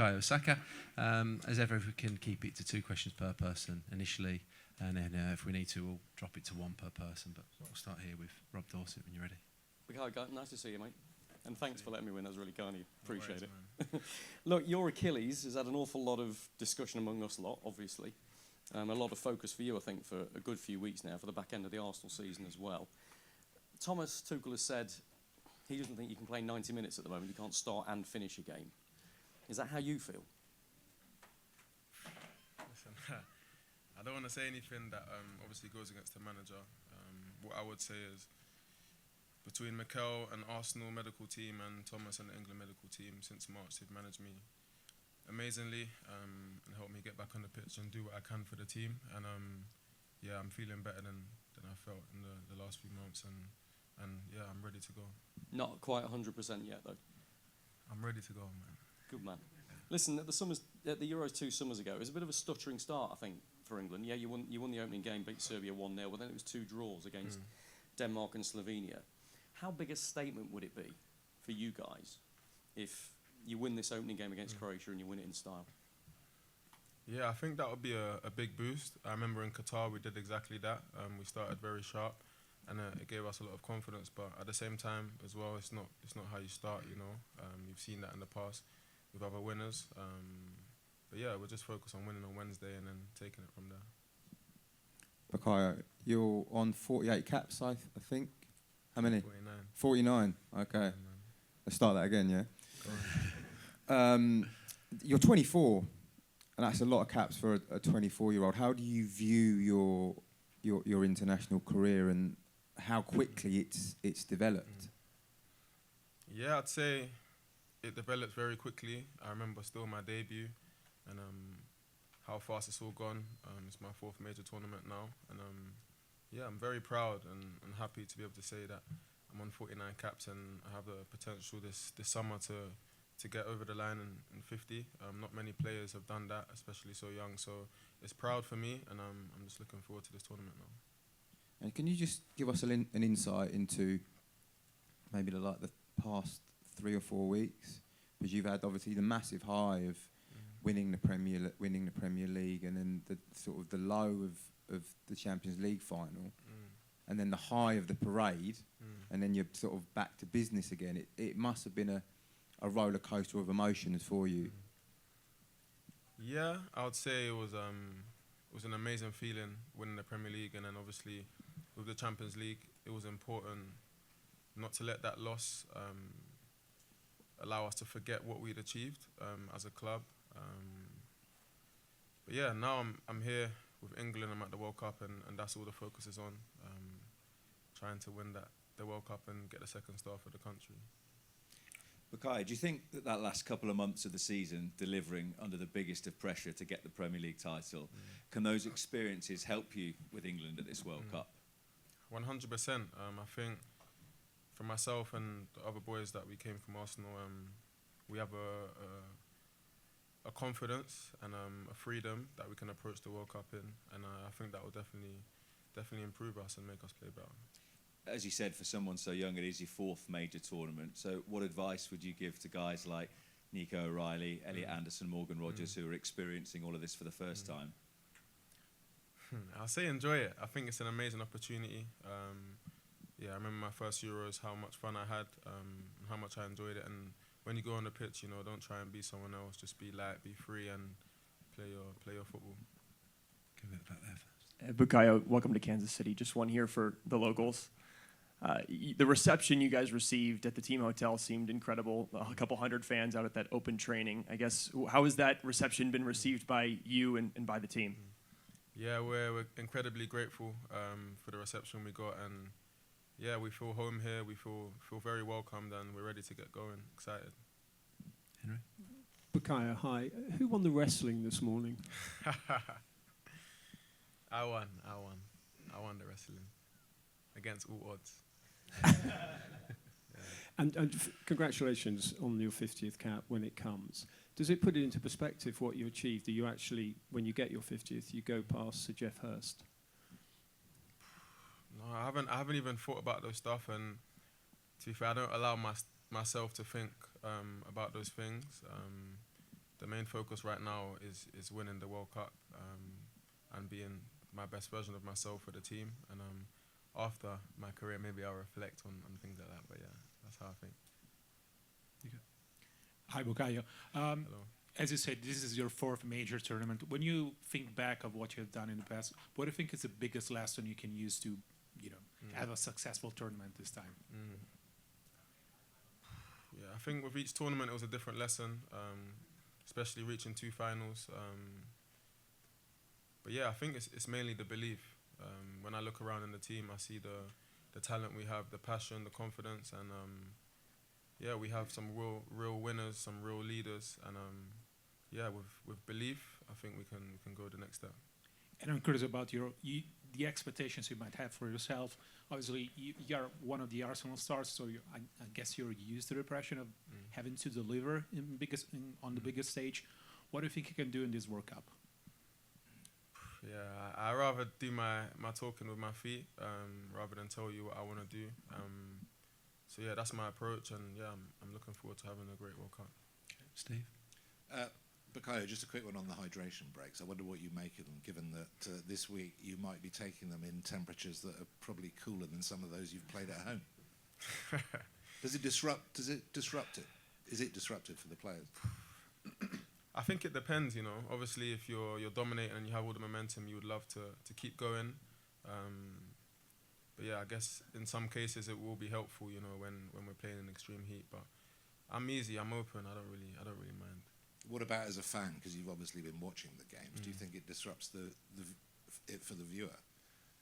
Bukayo Saka. As ever, if we can keep it to 2 questions per person initially, and then if we need to, we'll drop it to 1 per person. But we'll start here with Rob Dorset when you're ready. Bukayo, nice to see you, mate. And thanks for letting me win. That was really kind of you. Appreciate it. Look, your Achilles has had an awful lot of discussion among us lot, obviously. A lot of focus for you, I think, for a good few weeks now, for the back end of the Arsenal season as well. Thomas Tuchel has said he doesn't think you can play 90 minutes at the moment. You can't start and finish a game. Is that how you feel? Listen, I don't want to say anything that obviously goes against the manager. What I would say is, between Mikel and Arsenal medical team and Thomas and the England medical team, since March they've managed me amazingly and helped me get back on the pitch and do what I can for the team. And yeah, I'm feeling better than I felt in the last few months, and yeah, I'm ready to go. Not quite 100% yet, though. I'm ready to go, man. Good man. Listen, at the Euros 2 summers ago, it was a bit of a stuttering start, I think, for England. Yeah, you won the opening game, beat Serbia 1-0, but then it was 2 draws against Denmark and Slovenia. How big a statement would it be for you guys if you win this opening game against Croatia and you win it in style? Yeah, I think that would be a big boost. I remember in Qatar we did exactly that. We started very sharp, and it gave us a lot of confidence. But at the same time, as well, it's not how you start. You know, you've seen that in the past with other winners. But yeah, we'll just focus on winning on Wednesday and then taking it from there. Bukayo, you're on 48 caps, I think. How many? 49. 49. Okay. Yeah, Let's start that again, yeah? You're 24, and that's a lot of caps for a 24-year-old. How do you view your international career and how quickly it's developed? Yeah, I'd say it developed very quickly. I remember still my debut and how fast it's all gone. It's my 4th major tournament now, and yeah, I'm very proud and happy to be able to say that I'm on 49 caps and I have the potential this summer to get over the line in 50. Not many players have done that, especially so young. So it's proud for me, and I'm just looking forward to this tournament now. And can you just give us an insight into maybe the past 3 or 4 weeks? Because you've had obviously the massive high of winning the Premier League, and then the sort of the low of the Champions League final, and then the high of the parade, and then you're sort of back to business again. It must have been a roller coaster of emotions for you. Yeah, I would say it was an amazing feeling winning the Premier League, and then obviously with the Champions League, it was important not to let that loss allow us to forget what we'd achieved as a club. But yeah, now I'm here with England. I'm at the World Cup, and that's all the focus is on, trying to win the World Cup and get the 2nd star for the country. Bukayo, do you think that last couple of months of the season, delivering under the biggest of pressure to get the Premier League title, can those experiences help you with England at this World Cup? 100%. I think for myself and the other boys that we came from Arsenal, we have a confidence and a freedom that we can approach the World Cup in, and I think that will definitely improve us and make us play better. As you said, for someone so young, it is your 4th major tournament. So what advice would you give to guys like Nico O'Reilly, Elliot Anderson, Morgan Rogers, who are experiencing all of this for the first time? I'll say enjoy it. I think it's an amazing opportunity. Yeah, I remember my first Euros, how much fun I had, how much I enjoyed it. And when you go on the pitch, you know, don't try and be someone else. Just be light, be free, and play your football. Give it back there first. Bukayo, welcome to Kansas City. Just one here for the locals. The reception you guys received at the team hotel seemed incredible. A couple hundred fans out at that open training. I guess, how has that reception been received by you and by the team? Yeah, we're incredibly grateful for the reception we got, and yeah, we feel home here. We feel very welcomed, and we're ready to get going. Excited. Henry? Bukayo, hi. Who won the wrestling this morning? I won the wrestling against all odds. And congratulations on your 50th cap when it comes. Does it put it into perspective what you achieved? Do you actually, when you get your 50th, you go past Sir Geoff Hurst? No, I haven't even thought about those stuff, and to be fair, I don't allow myself to think about those things. the main focus right now is winning the World Cup and being my best version of myself for the team. And after my career, maybe I'll reflect on things like that. But yeah, that's how I think. Hi, Bukayo. Hello. As you said, this is your fourth major tournament. When you think back of what you've done in the past, what do you think is the biggest lesson you can use to, have a successful tournament this time? Yeah, I think with each tournament it was a different lesson, especially reaching 2 finals. But yeah, I think it's mainly the belief. When I look around in the team, I see the talent we have, the passion, the confidence, and yeah, we have some real winners, some real leaders, and yeah, with belief, I think we can go the next step. And I'm curious about the expectations you might have for yourself. Obviously, you're one of the Arsenal stars, so I guess you're used to the pressure of having to deliver on the biggest stage. What do you think you can do in this World Cup? Yeah, I rather do my talking with my feet rather than tell you what I want to do. So yeah, that's my approach, and yeah, I'm looking forward to having a great World Cup. Okay. Steve? Bukayo, just a quick one on the hydration breaks. I wonder what you make of them, given that this week you might be taking them in temperatures that are probably cooler than some of those you've played at home. Does it disrupt it? Is it disruptive for the players? I think it depends, Obviously, if you're dominating and you have all the momentum, you would love to keep going. But yeah, I guess in some cases it will be helpful, when we're playing in extreme heat. But I'm easy, I'm open. I don't really mind. What about as a fan? Because you've obviously been watching the games. Do you think it disrupts it for the viewer?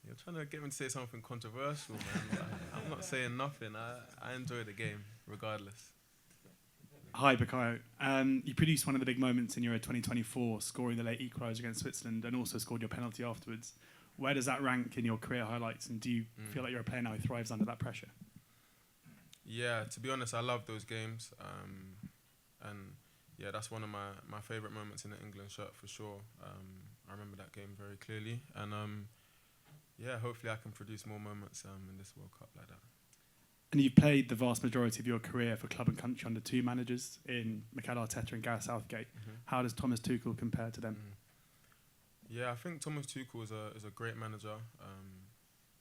You're trying to get me to say something controversial, man. I'm not saying nothing. I enjoy the game regardless. Hi, Bukayo. You produced one of the big moments in Euro 2024, scoring the late equaliser against Switzerland, and also scored your penalty afterwards. Where does that rank in your career highlights, and do you feel like you're a player now who thrives under that pressure? Yeah, to be honest, I love those games. And yeah, that's one of my favourite moments in the England shirt for sure. I remember that game very clearly. And yeah, hopefully I can produce more moments in this World Cup like that. And you've played the vast majority of your career for club and country under 2 managers in Mikel Arteta and Gareth Southgate. How does Thomas Tuchel compare to them? Yeah, I think Thomas Tuchel is a great manager,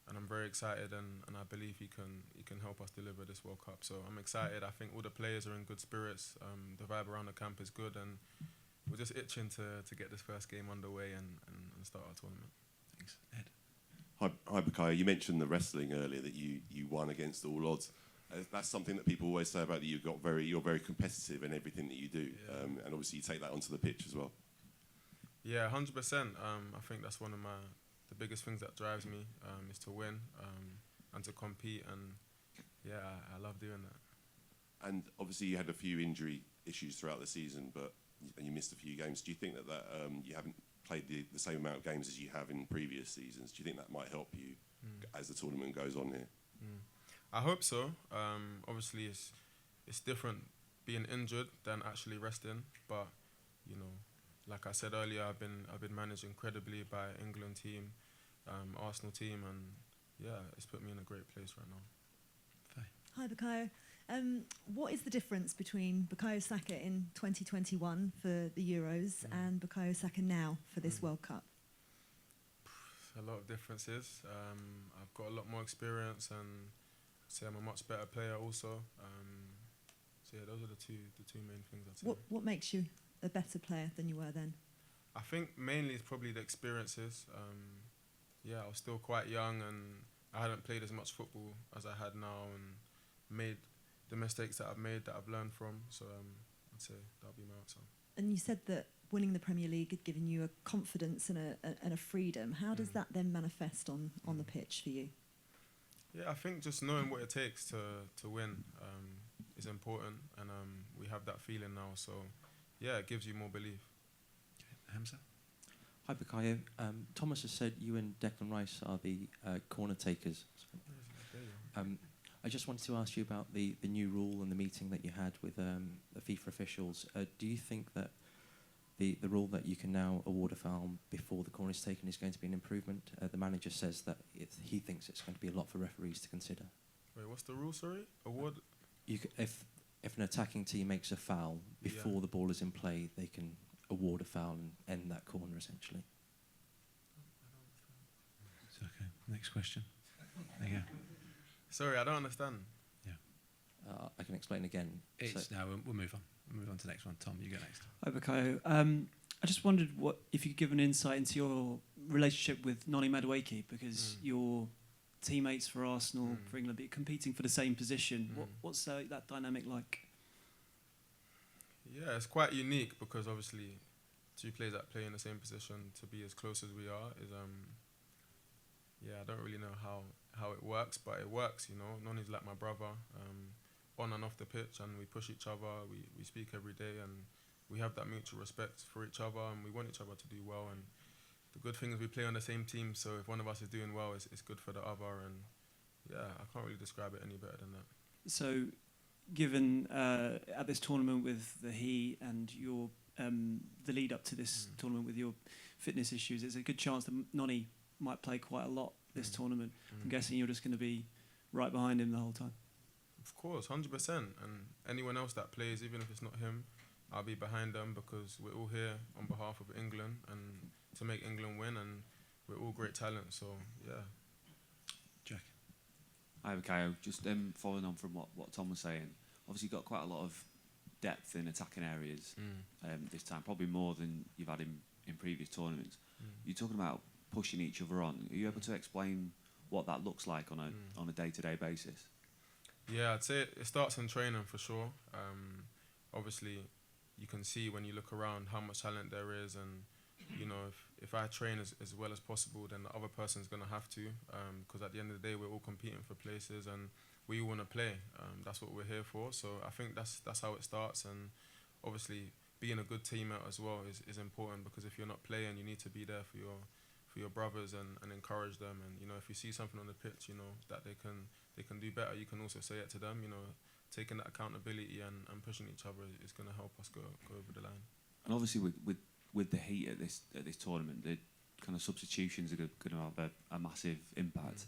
and I'm very excited, and I believe he can help us deliver this World Cup. So I'm excited. I think all the players are in good spirits. The vibe around the camp is good, and we're just itching to get this first game underway and start our tournament. Thanks. Ed? Hi, Bukayo. You mentioned the wrestling earlier, that you won against all odds. That's something that people always say about you. You're very competitive in everything that you do, and obviously you take that onto the pitch as well. Yeah, 100%. I think that's one of the biggest things that drives me is to win and to compete, and yeah, I love doing that. And obviously you had a few injury issues throughout the season, and you missed a few games. Do you think that you haven't played the same amount of games as you have in previous seasons? Do you think that might help you as the tournament goes on here? I hope so. Obviously, it's different being injured than actually resting, but like I said earlier, I've been managed incredibly by England team, Arsenal team, and yeah, it's put me in a great place right now. Hi, Bukayo. What is the difference between Bukayo Saka in 2021 for the Euros and Bukayo Saka now for this World Cup? A lot of differences. I've got a lot more experience, and say I'm a much better player also. So yeah, those are the two main things I'd say. What makes you a better player than you were then? I think mainly it's probably the experiences. Yeah, I was still quite young, and I hadn't played as much football as I had now, and made the mistakes that I've made that I've learned from. So I'd say that'll be my answer. And you said that winning the Premier League had given you a confidence and a freedom. How does that then manifest on the pitch for you? Yeah, I think just knowing what it takes to win is important, and we have that feeling now. So yeah, it gives you more belief. Okay. Hamza? Hi, Bukayo. Thomas has said you and Declan Rice are the corner takers. I just wanted to ask you about the new rule and the meeting that you had with the FIFA officials. Do you think that the rule that you can now award a foul before the corner is taken is going to be an improvement? The manager says that he thinks it's going to be a lot for referees to consider. Wait, what's the rule, sorry? Award? If if an attacking team makes a foul before the ball is in play, they can award a foul and end that corner essentially. It's okay. Next question. There you go. Sorry, I don't understand. I can explain again. No, we'll move on. We'll move on to the next one. Tom, you go next. Hi, Bukayo. I just wondered if you could give an insight into your relationship with Noni Madueke, because you're teammates for Arsenal, for England, but you're competing for the same position. What's that dynamic like? Yeah, it's quite unique because obviously two players that play in the same position to be as close as we are is I don't really know how it works, but it works, you know. Noni's like my brother, on and off the pitch, and we push each other, we speak every day, and we have that mutual respect for each other, and we want each other to do well. And the good thing is we play on the same team, so if one of us is doing well, it's good for the other. And yeah, I can't really describe it any better than that. So, given at this tournament with the He and your the lead up to this tournament with your fitness issues, there's a good chance that Noni might play quite a lot this tournament. I'm guessing you're just going to be right behind him the whole time. Of course, 100%. And anyone else that plays, even if it's not him, I'll be behind them because we're all here on behalf of England and to make England win, and we're all great talent. So yeah. Jack. Hi, Bukayo. Just following on from what Tom was saying. Obviously, you've got quite a lot of depth in attacking areas this time, probably more than you've had in previous tournaments. You're talking about pushing each other on. Are you able to explain what that looks like on a day-to-day basis? Yeah, I'd say it starts in training for sure. Obviously, you can see when you look around how much talent there is, and you know, if I train as well as possible, then the other person's going to have to, because at the end of the day, we're all competing for places and we all want to play. That's what we're here for. So I think that's how it starts. And obviously, being a good teammate as well is important, because if you're not playing, you need to be there for your brothers and encourage them. And you know, if you see something on the pitch, you know, that they can do better, you can also say it to them. You know, taking that accountability and pushing each other is going to help us go over the line. And obviously, with the heat at this tournament, the kind of substitutions are going to have a massive impact.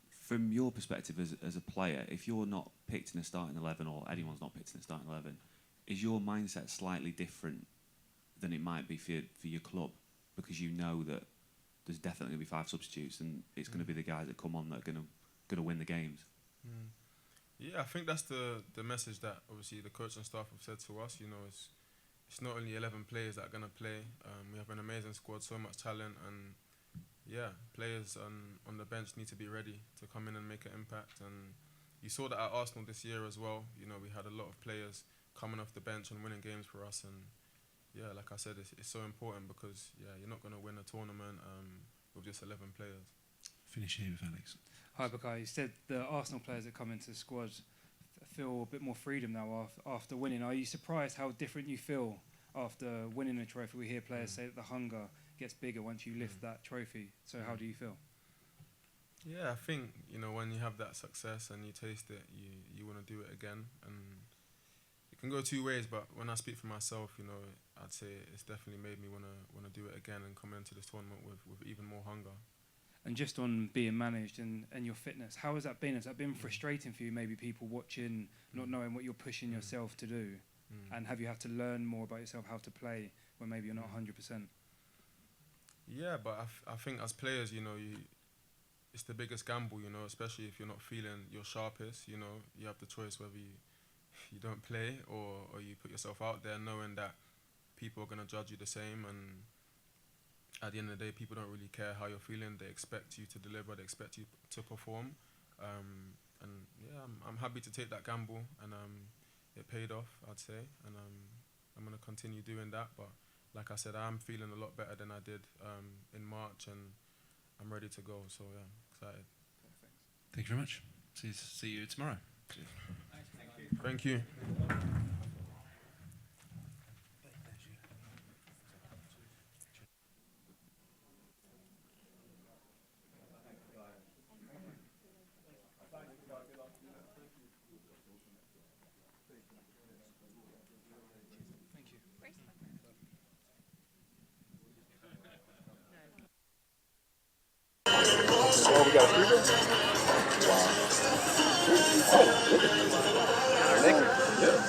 From your perspective as a player, if you're not picked in the starting 11, or anyone's not picked in the starting 11, is your mindset slightly different than it might be for your club, because you know that there's definitely going to be 5 substitutes and it's going to be the guys that come on that are going to win the games? Yeah, I think that's the message that obviously the coach and staff have said to us. You know, it's not only 11 players that are going to play. We have an amazing squad, so much talent, and yeah, players on the bench need to be ready to come in and make an impact. And you saw that at Arsenal this year as well. You know, we had a lot of players coming off the bench and winning games for us. And yeah, like I said, it's so important, because yeah, you're not going to win a tournament with just 11 players. Finish here with Alex. Hi, Bukayo. You said the Arsenal players that come into the squad feel a bit more freedom now after winning. Are you surprised how different you feel after winning a trophy? We hear players say that the hunger gets bigger once you lift that trophy. So how do you feel? Yeah, I think, you know, when you have that success and you taste it, you want to do it again. And it can go 2 ways, but when I speak for myself, you know, I'd say it's definitely made me want to do it again and come into this tournament with even more hunger. And just on being managed and your fitness, how has that been? Has that been frustrating for you, maybe people watching, not knowing what you're pushing yourself to do? And have you had to learn more about yourself, how to play, when maybe you're not 100%? Yeah, but I think as players, you know, it's the biggest gamble, you know, especially if you're not feeling your sharpest. You know, you have the choice whether you don't play or you put yourself out there knowing that people are going to judge you the same. And at the end of the day, people don't really care how you're feeling. They expect you to deliver. They expect you to perform. And yeah, I'm happy to take that gamble, and it paid off, I'd say. And I'm going to continue doing that. But like I said, I'm feeling a lot better than I did in March, and I'm ready to go. So yeah, excited. Thank you very much. See you tomorrow. Thank you. Oh, we got a freezer? Wow.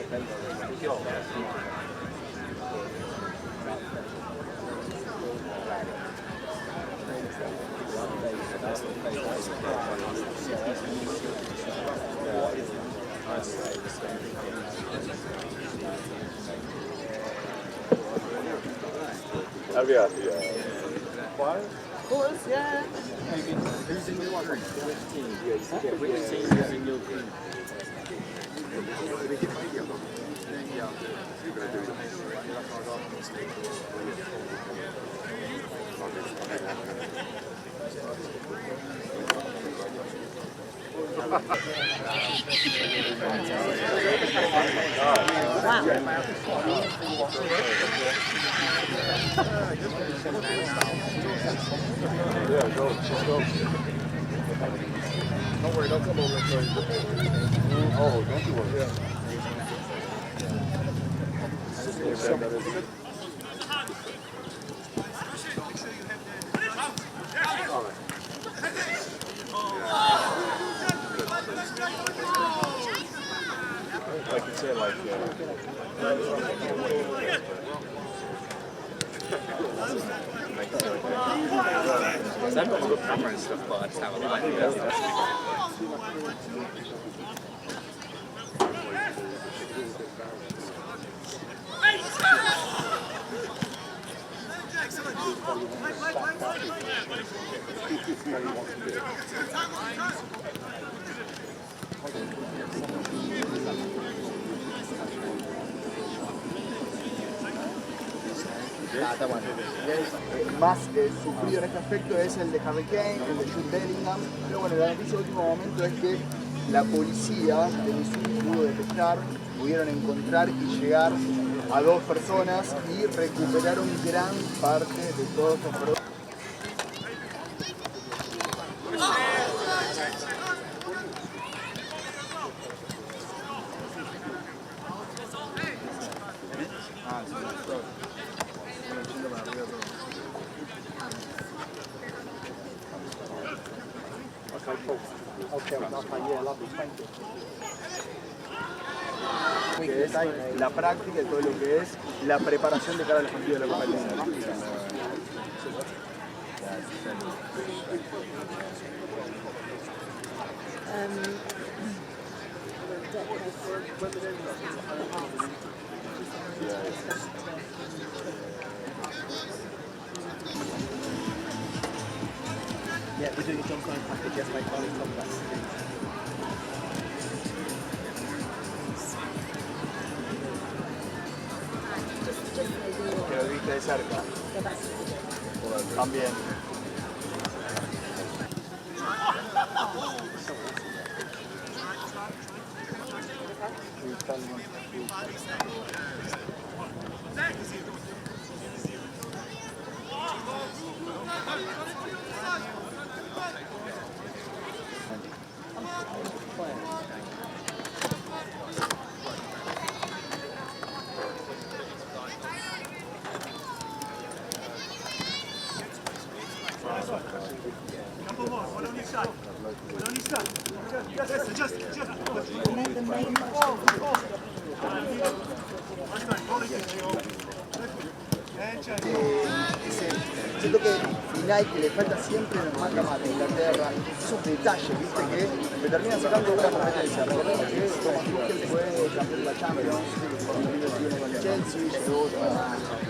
Of course, yeah. Who's in your group? Which team? Which team is in your group? Yeah, go. Don't worry, don't come over and play. Oh, don't you worry. Yeah. Like you said, like I've got a good camera and stuff, but I just have a live. El más sufrido en este aspecto es el de Harry Kane, el de Jude Bellingham, pero bueno, la noticia de último momento es que la policía de Missouri pudo detectar, pudieron encontrar y llegar a 2 personas y recuperaron gran parte de todos estos productos. Que es la práctica y todo lo que es la preparación de cara a los partidos de la Copa del Mundo. Yeah, we're doing a John Crane package yesterday, Carly Complex. Que lo viste de cerca. También. Siento que final que le falta siempre en el mata-mata a Inglaterra, esos detalles, viste, que terminan sacando de una competencia. Recordemos que Thomas Tuchel fue campeón de la Champions con el 2021 con el Chelsea, llegó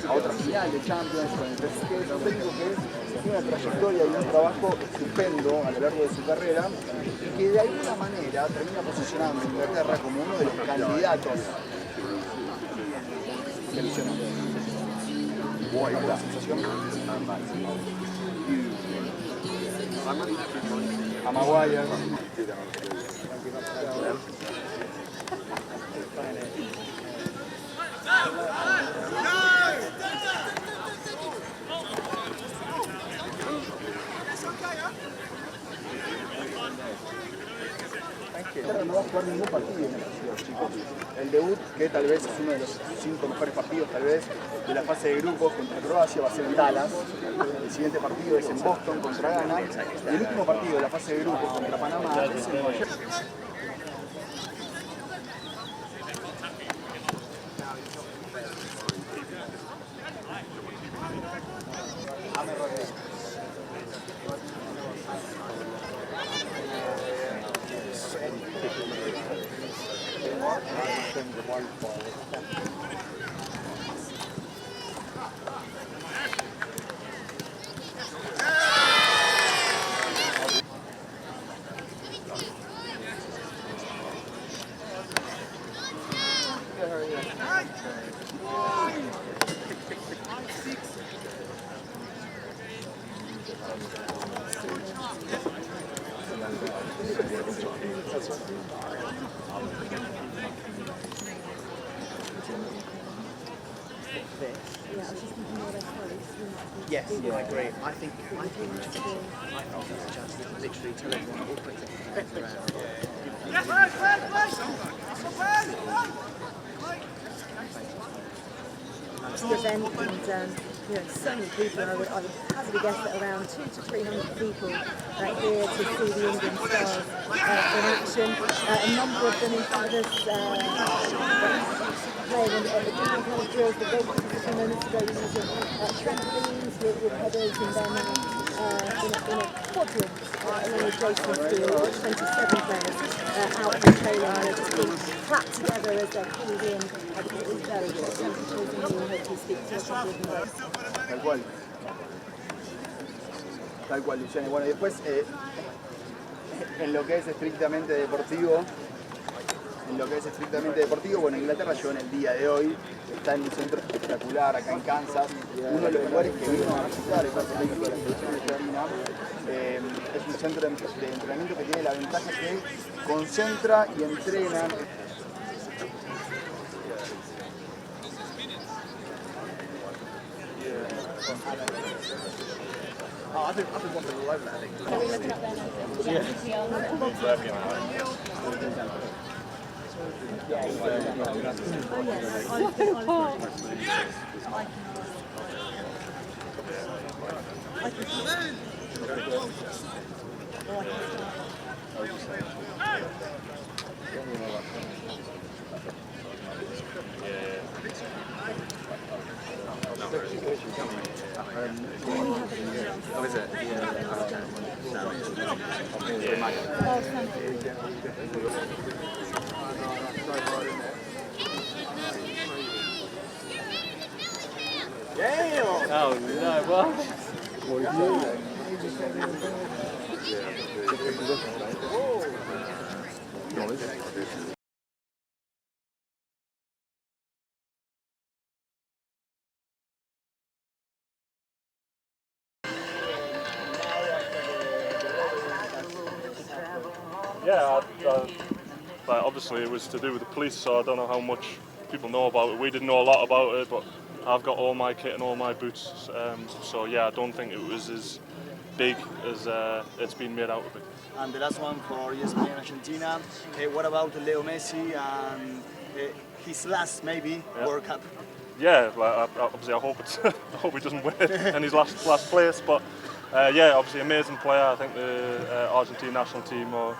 a otra final de Champions con el PSG. Es un técnico que tiene una trayectoria y un trabajo estupendo a lo largo de su carrera y que de alguna manera termina posicionando a Inglaterra como uno de los candidatos. ¿Alguna sensación? A Maguire. No va a jugar ningún partido en el chicos. El debut, que tal vez es uno de los 5 mejores partidos tal vez de la fase de grupos contra Croacia, va a ser en Dallas. El siguiente partido es en Boston contra Ghana. Y el último partido de la fase de grupos contra Panamá es en Nueva York. winning the ball forward. Yes, yeah. I agree. I think I felt it was just literally tell everyone all put their hands The event and so many people. I would hazard a guess that around 200 to 300 people here to see the England stars in action. A number of them in front of us playing on the different kind of drills. The goalkeepers a few moments ago using trampolines with headers and then in a quadrant along the adjacent field, 27 players out in training, just being clapped together as they're pulled in. It is very good. Temperatures and you hopefully speak to a couple of them. Tal cual. Tal cual, Luciane. Bueno, y después, en lo que es estrictamente deportivo, bueno, Inglaterra llegó en el día de hoy, está en un centro espectacular acá en Kansas, uno de los lugares que vino a visitar el Parque Olímpico de la Selección de Argentina. Es un centro de entrenamiento que tiene la ventaja que concentra y entrena. Oh, I've been watching all over that, I think. Are we looking up there Oh, is it? Damn! Oh no, what? Yeah, but obviously it was to do with the police, so I don't know how much people know about it. We didn't know a lot about it, but I've got all my kit and all my boots, so yeah, I don't think it was as big as it's been made out to be. And the last one for ESPN Argentina. What about Leo Messi and his last maybe World Cup? Yeah, like, obviously I hope it's I hope he doesn't win in his last place, but yeah, obviously amazing player. I think the Argentine national team are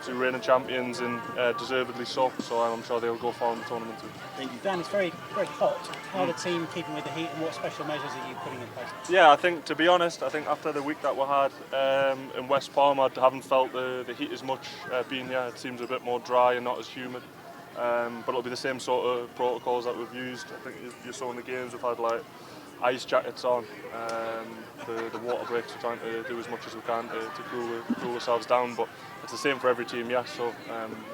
two reigning champions and deservedly so I'm sure they'll go far in the tournament too. Thank you. Dan, it's very, very hot. How are the team keeping with the heat and what special measures are you putting in place? Yeah, I think, to be honest, I think after the week that we had in West Palm, I haven't felt the heat as much being here. It seems a bit more dry and not as humid. But it'll be the same sort of protocols that we've used. I think you saw in the games we've had like ice jackets on. The water breaks, we're trying to do as much as we can to cool ourselves down, but it's the same for every team, yes, so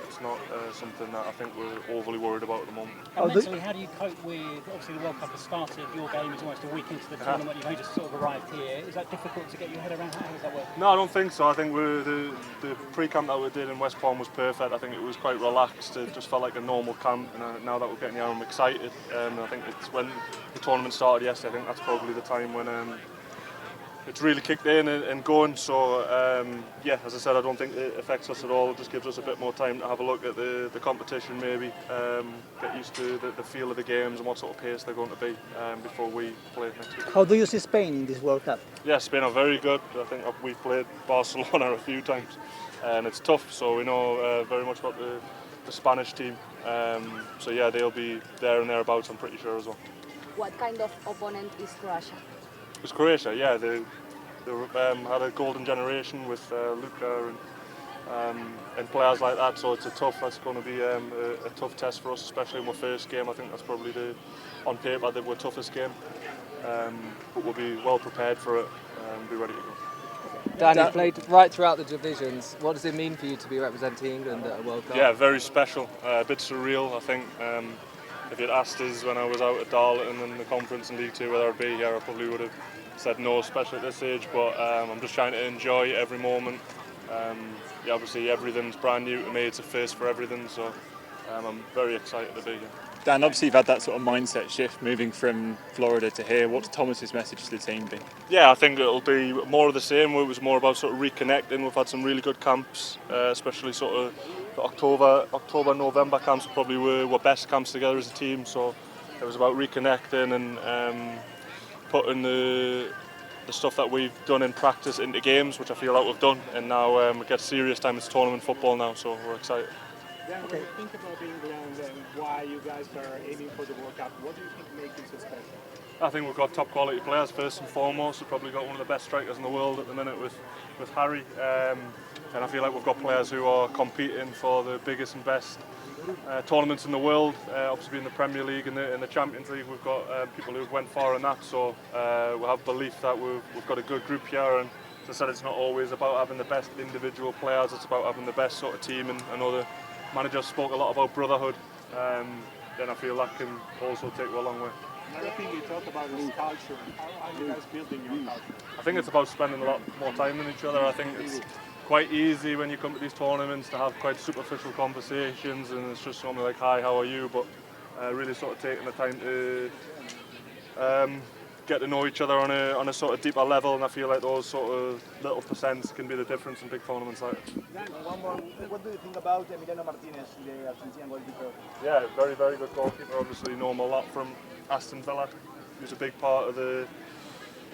it's not something that I think we're overly worried about at the moment. And mentally, how do you cope with, obviously the World Cup has started, your game is almost a week into the tournament, you've only just sort of arrived here. Is that difficult to get your head around? How does that work? No, I don't think so. I think the pre-camp that we did in West Palm was perfect. I think it was quite relaxed. It just felt like a normal camp, and now that we're getting here, I'm excited. I think it's when the tournament started yesterday, I think that's probably the time when it's really kicked in and going, so yeah, as I said, I don't think it affects us at all. It just gives us a bit more time to have a look at the competition, maybe get used to the feel of the games and what sort of pace they're going to be before we play next week. How do you see Spain in this World Cup? Yeah, Spain are very good. I think we've played Barcelona a few times and it's tough, so we know very much about the Spanish team, so yeah, they'll be there and thereabouts, I'm pretty sure as well. What kind of opponent is Croatia? It was Croatia, yeah. They had a golden generation with Luka and players like that. So that's going to be a tough test for us, especially in our first game. I think that's probably on paper the toughest game, but we'll be well prepared for it and be ready to go. Dan, you've played right throughout the divisions. What does it mean for you to be representing England at a World Cup? Yeah, very special, a bit surreal. I think if you'd asked us when I was out at Darlington in the conference in League Two whether I'd be here, I probably would have said no, especially at this age. But I'm just trying to enjoy every moment. Yeah, obviously everything's brand new to me. It's a first for everything, so I'm very excited to be here. Dan, obviously you've had that sort of mindset shift moving from Florida to here. What's Thomas's message to the team been? Yeah, I think it'll be more of the same. It was more about sort of reconnecting. We've had some really good camps, especially sort of the October, November camps probably were best camps together as a team. So it was about reconnecting and putting the stuff that we've done in practice into games, which I feel like we've done. And now we get serious time. It's tournament football now, so we're excited. Then when you think about England and why you guys are aiming for the World Cup, what do you think makes it so special? I think we've got top quality players first and foremost. We've probably got one of the best strikers in the world at the minute with Harry. And I feel like we've got players who are competing for the biggest and best tournaments in the world. Obviously in the Premier League and the Champions League, we've got people who went far in that. So we have belief that we've got a good group here. And as I said, it's not always about having the best individual players. It's about having the best sort of team. And I know the managers spoke a lot about brotherhood. Then I feel that can also take you a long way. Another thing you talk about is culture. How are you guys building your culture? I think it's about spending a lot more time with each other. I think it's quite easy when you come to these tournaments to have quite superficial conversations and it's just something like, hi, how are you? But really sort of taking the time to get to know each other on a sort of deeper level, and I feel like those sort of little percents can be the difference in big tournaments like this. One more. What do you think about Emiliano Martinez, the Argentinian goalkeeper? Yeah, very, very good goalkeeper. Obviously know him a lot from Aston Villa. He was a big part of the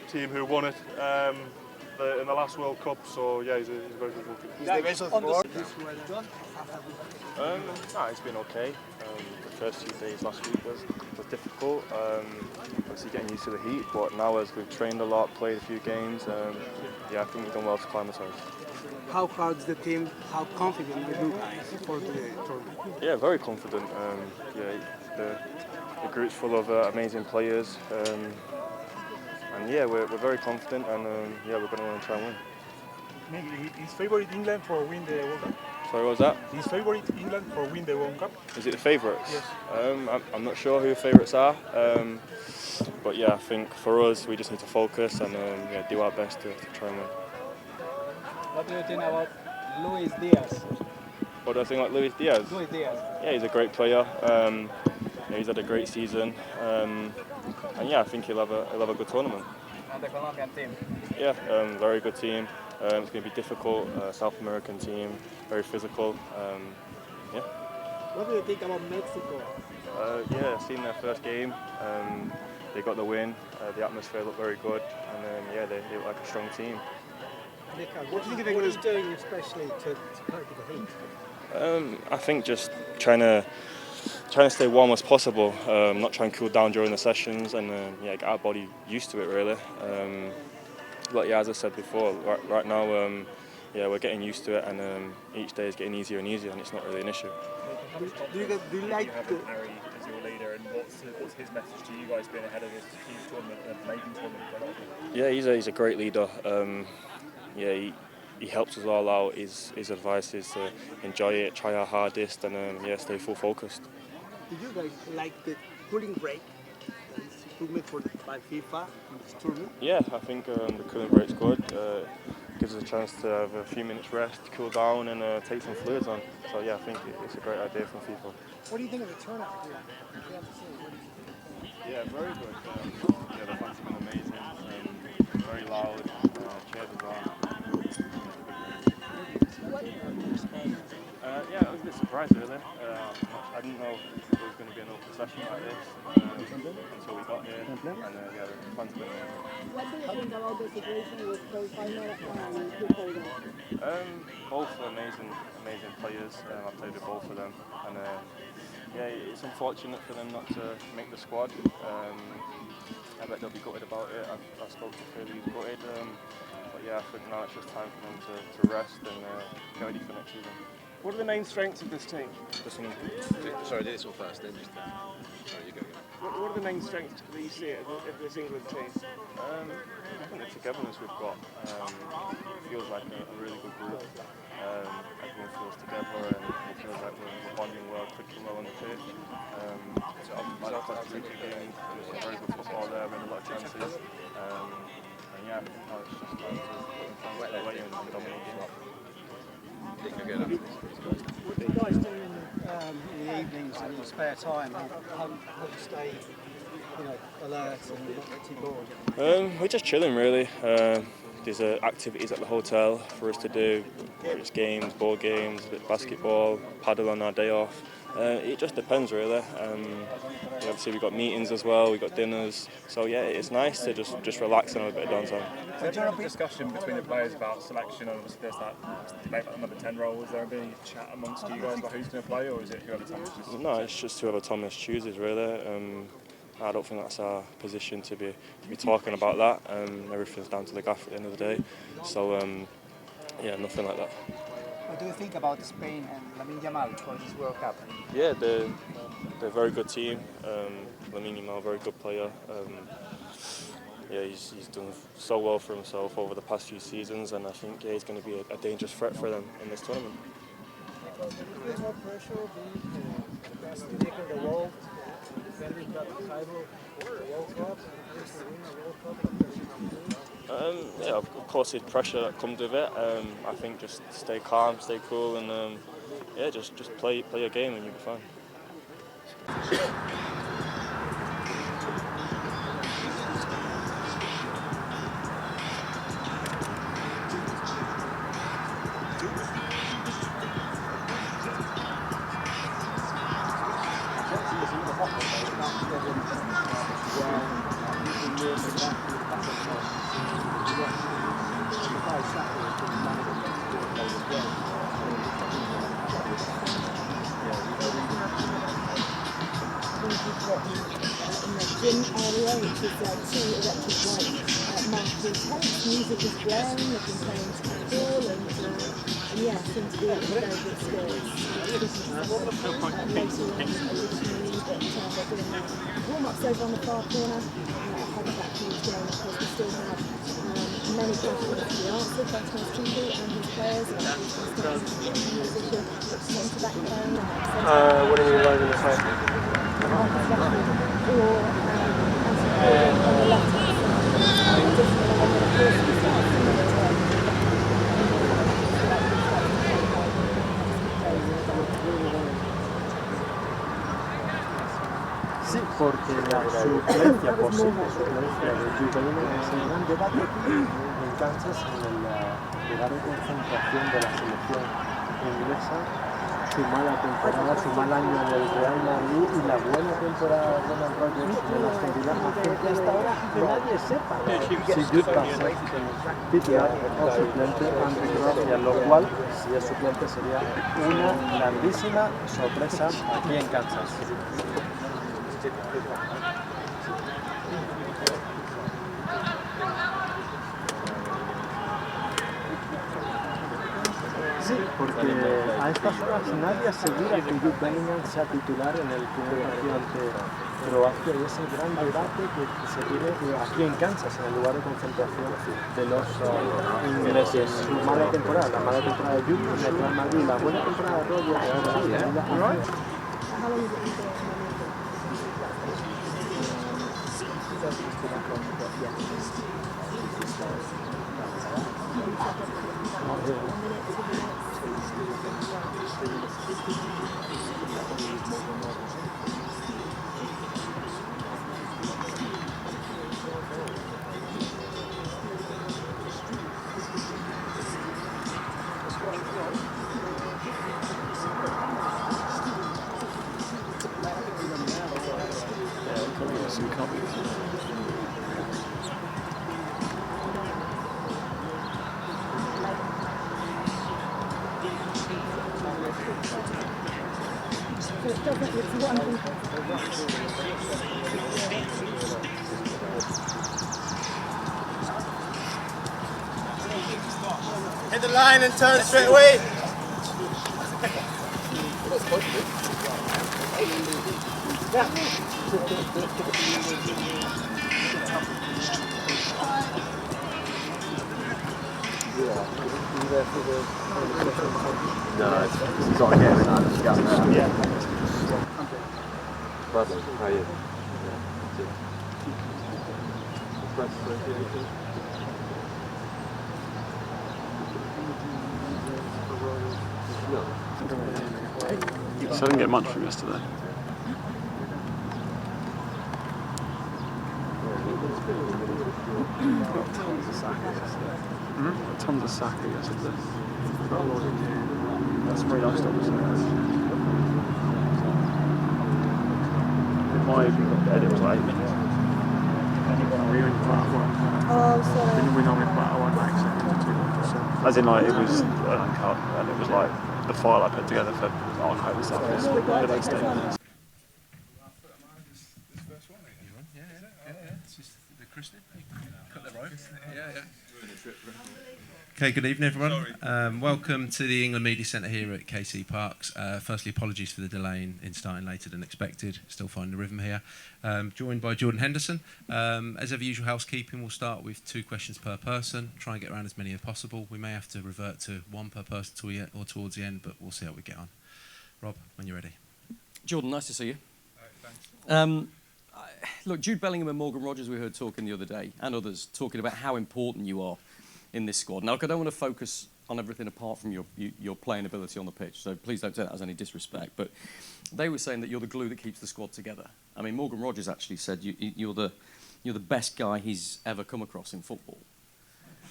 team who won it in the last World Cup, so yeah, he's a very good goalkeeper. He's the best of the world. It's been okay. The first few days last week was difficult. Obviously getting used to the heat, but now as we've trained a lot, played a few games, I think we've done well to acclimatise. How hard is the team? How confident are you guys for the tournament? Yeah, very confident. The group's full of amazing players, and we're very confident, and we're going to want to try and win. Is favourite England for win the World Cup? Sorry, what was that? Is favourite England for win the World Cup? Is it the favourites? Yes. I'm not sure who the favourites are, but I think for us we just need to focus and do our best to try and win. What do you think about Luis Diaz? What do I think about Luis Diaz? Luis Diaz. Yeah, he's a great player. He's had a great season, and I think he'll have a good tournament. And the Colombian team? Yeah, very good team. It's going to be difficult. South American team, very physical. What do you think about Mexico? I've seen their first game. They got the win. The atmosphere looked very good, and they look like a strong team. Nico, what do you think they're doing especially to cope with the heat? I think just trying to stay warm as possible, not try and cool down during the sessions, and get our body used to it really. But as I said before, right now we're getting used to it, and each day is getting easier and easier, and it's not really an issue. Do you like Harry as your leader, and what's his message to you guys being ahead of this huge tournament, maiden tournament for a lot of people? Yeah, he's a great leader. He helps us all out. His advice is to enjoy it, try our hardest, and stay full focused. Do you guys like the cooling break? Improvement by FIFA in this tournament? Yeah, I think the cooling break's good. Gives us a chance to have a few minutes rest, cool down, and take some fluids on. So I think it's a great idea from FIFA. What do you think of the turnout here? Yeah, very good. The fans have been amazing. Very loud. Cheers as well. I was a bit surprised really. I didn't know there was going to be an open session like this until we got here, and the fans have been amazing. What do you think about the situation with Croatia and Tuchel? Both amazing players. I've played with both of them, and it's unfortunate for them not to make the squad. I bet they'll be gutted about it. I spoke to Phil, he's gutted. But yeah, I think now it's just time for them to rest and get ready for next season. What are the main strengths of this team? Sorry, do this one first, then just. Sorry, you go. What are the main strengths that you see of this England team? I think the togetherness we've got feels like a really good group. Everyone feels together and it feels like we're bonding well, clicking well on the pitch. So I like that Croatia game. There's some very good football there, we had a lot of chances. And yeah, now it's just time to put the away and dominate the game. What do you guys do in the evenings and in your spare time? How do you stay, alert and not get too bored? We're just chilling really. There's activities at the hotel for us to do, whether it's games, board games, a bit of basketball, paddle on our day off. It just depends really. Obviously we've got meetings as well, we've got dinners. So yeah, it's nice to just relax and have a bit of downtime. So is there a discussion between the players about selection? And obviously there's that debate about the number 10 role. Is there a bit of chat amongst you guys about who's going to play, or is it whoever Thomas chooses? No, it's just whoever Thomas chooses really. I don't think that's our position to be talking about that. Everything's down to the gaffer at the end of the day. So yeah, nothing like that. What do you think about Spain and Lamine Yamal for this World Cup? Yeah, they're a very good team. Lamine Yamal, very good player. Yeah, he's done so well for himself over the past few seasons, and I think he's going to be a dangerous threat for them in this tournament. Is more pressure being the best league in the world, defending that title, the World Cup, yeah, of course, there's pressure that comes with it. I think just stay calm, stay cool, and yeah, just play your game, and you'll be fine. Gym area, which is 2 electric lights, marking tents, music is blaring, they've been playing football, and yeah, seems to be a very good skills. Later on, additionally, but they're doing warm-ups over on the far corner, ahead of that huge game. Of course, we still have many questions to be answered by Thomas Tuchel and his players, and he's going to start in position, centre-back playing. What are you guys going to say? Sí, porque la suplencia, posible suplencia de Bukayo es el gran debate en Kansas en el lugar de concentración de la selección inglesa. Su mala temporada, su mal año en el Real Madrid y la buena temporada de Ronald Rodgers en la Aston Villa hacen que hasta ahora nadie sepa si Jude va a ser titular o suplente ante Croacia, lo cual, si es suplente, sería una grandísima sorpresa aquí en Kansas. Sí, porque a estas horas nadie asegura que Jude Bellingham sea titular en el primer partido ante Croacia, y es el gran debate que se tiene aquí en Kansas, en el lugar de concentración de los ingleses. Su mala temporada, la mala temporada de Jude en el Real Madrid, la buena temporada de Rodgers. Some copies. the line and turn straight away. No, it's got to get him out of the gap now. Yeah. Bradley, how are you? So I didn't get much from yesterday. Tons of Saka yesterday. That's very nice to my edit was like 8 minutes. We only put out one. Oh, sorry. We normally put out one max into 2 months. As in, like, it was an uncut, and it was like the file I put together for archive and stuff. It's like 8 minutes. Okay, good evening everyone. Welcome to the England Media Centre here at KC Parks. Firstly, apologies for the delay in starting later than expected. Still finding the rhythm here. Joined by Jordan Henderson. As ever, usual housekeeping, we'll start with 2 questions per person. Try and get around as many as possible. We may have to revert to 1 per person or towards the end, but we'll see how we get on. Rob, when you're ready. Jordan, nice to see you. Thanks. Look, Jude Bellingham and Morgan Rogers we heard talking the other day, and others, talking about how important you are in this squad. Now, look, I don't want to focus on everything apart from your playing ability on the pitch, so please don't take that as any disrespect, but they were saying that you're the glue that keeps the squad together. I mean, Morgan Rogers actually said you're the best guy he's ever come across in football.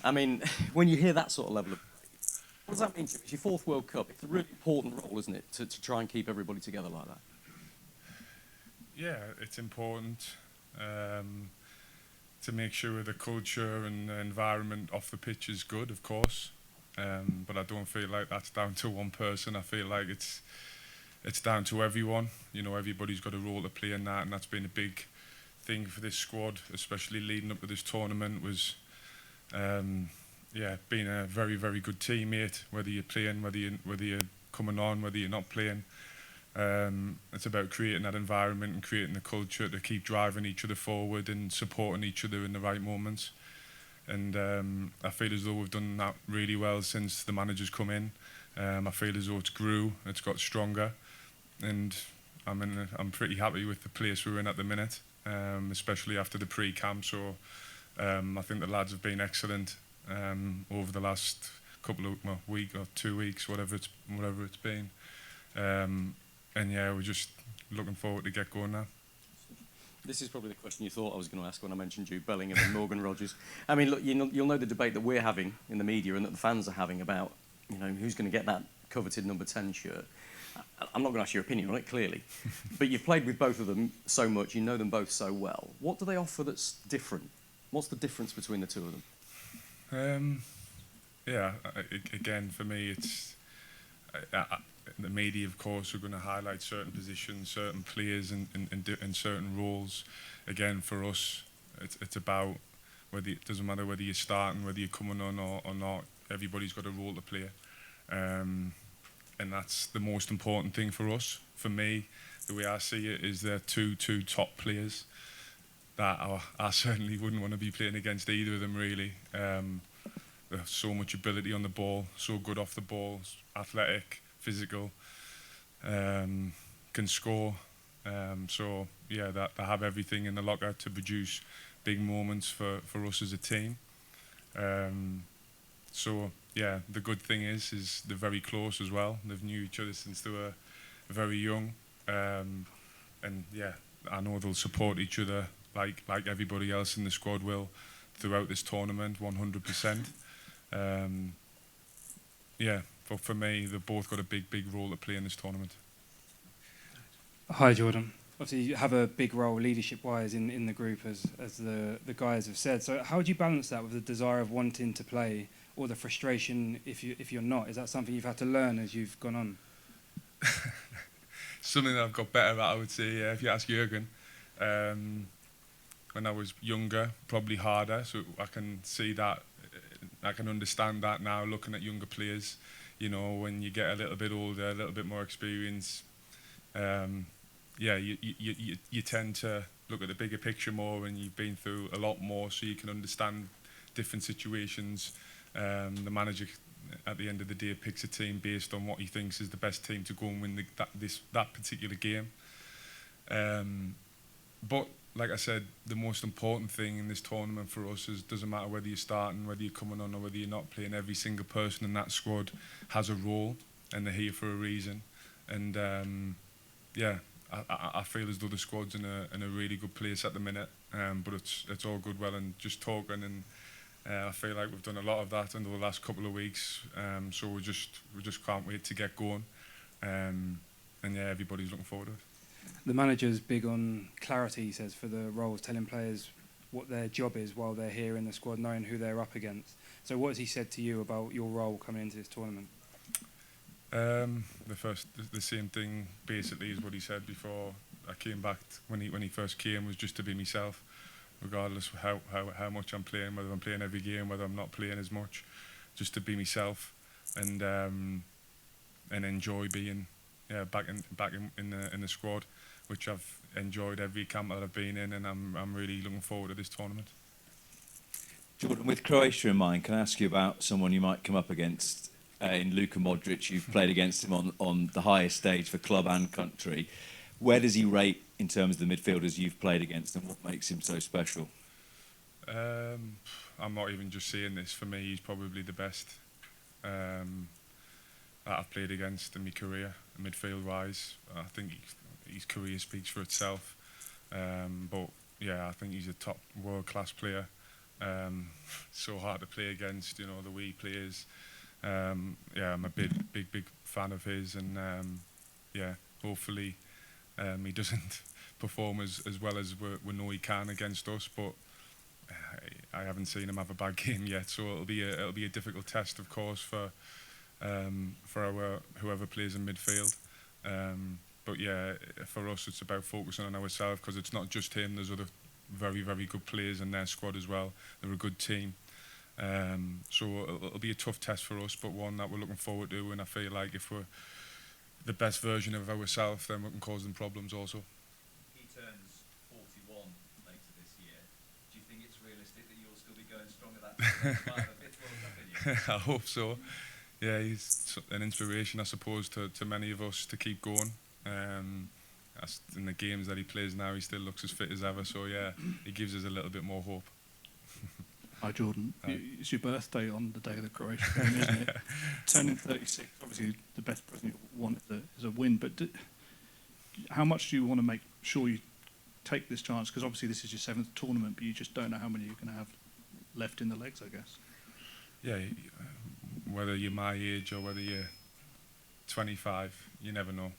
I mean, when you hear that sort of level of play, what does that mean to you? It's your 4th World Cup. It's a really important role, isn't it, to try and keep everybody together like that? Yeah, it's important to make sure the culture and the environment off the pitch is good, of course. But I don't feel like that's down to one person. I feel like it's down to everyone. You know, everybody's got a role to play in that, and that's been a big thing for this squad, especially leading up to this tournament. Was being a very, very good teammate, whether you're playing, whether you're coming on, whether you're not playing. It's about creating that environment and creating the culture to keep driving each other forward and supporting each other in the right moments. And I feel as though we've done that really well since the manager's come in. I feel as though it's grew, it's got stronger, and I'm pretty happy with the place we're in at the minute, especially after the pre-camp. So I think the lads have been excellent over the last couple of week or 2 weeks, whatever it's been. And yeah, we're just looking forward to get going now. This is probably the question you thought I was going to ask when I mentioned Jude Bellingham and Morgan Rogers. I mean, look, you'll know the debate that we're having in the media and that the fans are having about, you know, who's going to get that coveted number 10 shirt. I'm not going to ask your opinion on it, clearly. But you've played with both of them so much, you know them both so well. What do they offer that's different? What's the difference between the two of them? Again, for me, it's... the media, of course, are going to highlight certain positions, certain players and certain roles. Again, for us, it's about whether it doesn't matter whether you're starting, whether you're coming on or not. Everybody's got a role to play, and that's the most important thing for us. For me, the way I see it is they're two top players that I certainly wouldn't want to be playing against either of them, really. They have so much ability on the ball, so good off the ball, athletic, physical, can score. So yeah, they have everything in the locker to produce big moments for us as a team. So yeah, the good thing is they're very close as well. They've knew each other since they were very young, and yeah, I know they'll support each other like everybody else in the squad will throughout this tournament, 100%. Yeah, but for me, they've both got a big role to play in this tournament. Hi, Jordan. Obviously, you have a big role leadership-wise in the group, as the guys have said. So how do you balance that with the desire of wanting to play or the frustration if you're not? Is that something you've had to learn as you've gone on? Something that I've got better at, I would say, yeah, if you ask Jürgen. When I was younger, probably harder, so I can see that I can understand that now, looking at younger players. You know, when you get a little bit older, a little bit more experience, you tend to look at the bigger picture more, and you've been through a lot more, so you can understand different situations. The manager, at the end of the day, picks a team based on what he thinks is the best team to go and win that particular game. But like I said, the most important thing in this tournament for us is, doesn't matter whether you're starting, whether you're coming on, or whether you're not playing. Every single person in that squad has a role, and they're here for a reason. And I feel as though the squad's in a really good place at the minute. But it's all good, well, and just talking, and I feel like we've done a lot of that in the last couple of weeks. So we just can't wait to get going. And yeah, everybody's looking forward to it. The manager's big on clarity, he says, for the roles, telling players what their job is while they're here in the squad, knowing who they're up against. So what has he said to you about your role coming into this tournament? The same thing basically is what he said before I came back. When he first came, was just to be myself, regardless of how much I'm playing, whether I'm playing every game, whether I'm not playing as much, just to be myself and enjoy being back in the squad, which I've enjoyed every camp that I've been in, and I'm really looking forward to this tournament. Jordan, with Croatia in mind, can I ask you about someone you might come up against in Luka Modric? You've played against him on the highest stage for club and country. Where does he rate in terms of the midfielders you've played against, and what makes him so special? I'm not even just saying this. For me, he's probably the best that I've played against in my career, midfield-wise. I think his career speaks for itself. But yeah, I think he's a top world-class player. So hard to play against, you know, the way he plays. I'm a big fan of his, and hopefully he doesn't perform as well as we know he can against us. But I haven't seen him have a bad game yet, so it'll be a difficult test, of course, for whoever plays in midfield. But yeah, for us, it's about focusing on ourselves, because it's not just him. There's other very, very good players in their squad as well. They're a good team. So it'll be a tough test for us, but one that we're looking forward to. And I feel like if we're the best version of ourselves, then we can cause them problems also. He turns 41 later this year. Do you think it's realistic that you'll still be going strong at that? I hope so. Yeah, he's an inspiration, I suppose, to many of us to keep going. In the games that he plays now, he still looks as fit as ever. So yeah, he gives us a little bit more hope. Hi Jordan, it's your birthday on the day of the Croatia game, isn't it? Turning 36, obviously the best present you want is a win, but how much do you want to make sure you take this chance? Because obviously this is your 7th tournament, but you just don't know how many you're going to have left in the legs, I guess. Yeah, whether you're my age or whether you're 25, you never know